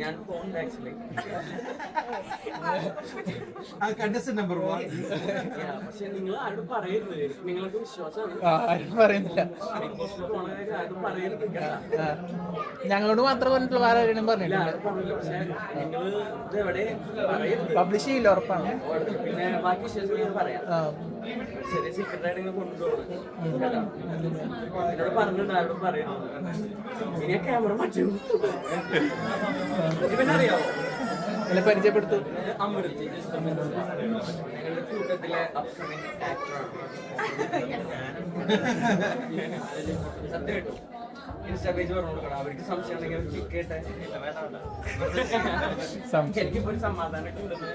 ഞാൻ പോകുന്നുണ്ട് actually. Contestant number 1. പക്ഷെ നിങ്ങൾ ആരോടും പറയരുത്, നിങ്ങൾക്ക് വിശ്വാസമാണ്. ആരും പറയുന്നില്ല. ബിഗ് ബോസിൽ പോണ കാര്യം ആരും പറയരുത് കേട്ടാ. ഞങ്ങളോട് മാത്രം പറഞ്ഞിട്ടുള്ള വേറെ ആരും ഇല്ല, പറഞ്ഞില്ല. ആരും പറഞ്ഞില്ല. പക്ഷെ നിങ്ങൾ ഇത് എവിടെ പറയരുത്. പബ്ലിഷ് ചെയ്യില്ല, ഉറപ്പാണ്. പിന്നെ ബാക്കി വിശ്വാസം ഞാൻ പറയാം. ആ. ചെറിയ സീക്രട്ട് ആയിട്ട് നിങ്ങൾ കൊണ്ടുപോകണം കേട്ടോ. എന്നോട് പറഞ്ഞിട്ടുണ്ട് ആരോടും പറയരുത്. ഇനി ക്യാമറ മറ്റു ഇവനെ അറിയാവോ? എന്നെ പരിചയപ്പെടുത്തു. അമൃത് ഞങ്ങളുടെ കൂട്ടത്തിലെ അപ്കമിങ് ആക്ടറാണ്. സത്യം കേട്ടോ. ഇൻസ്റ്റാ പേജ് പറഞ്ഞു കൊടുക്കണം. അവർക്ക് സംശയം ഉണ്ടെങ്കിൽ ചിക്ക് ഇട്ടെ. എനിക്കിപ്പോ ഒരു സമാധാനം ഉണ്ടെന്ന്.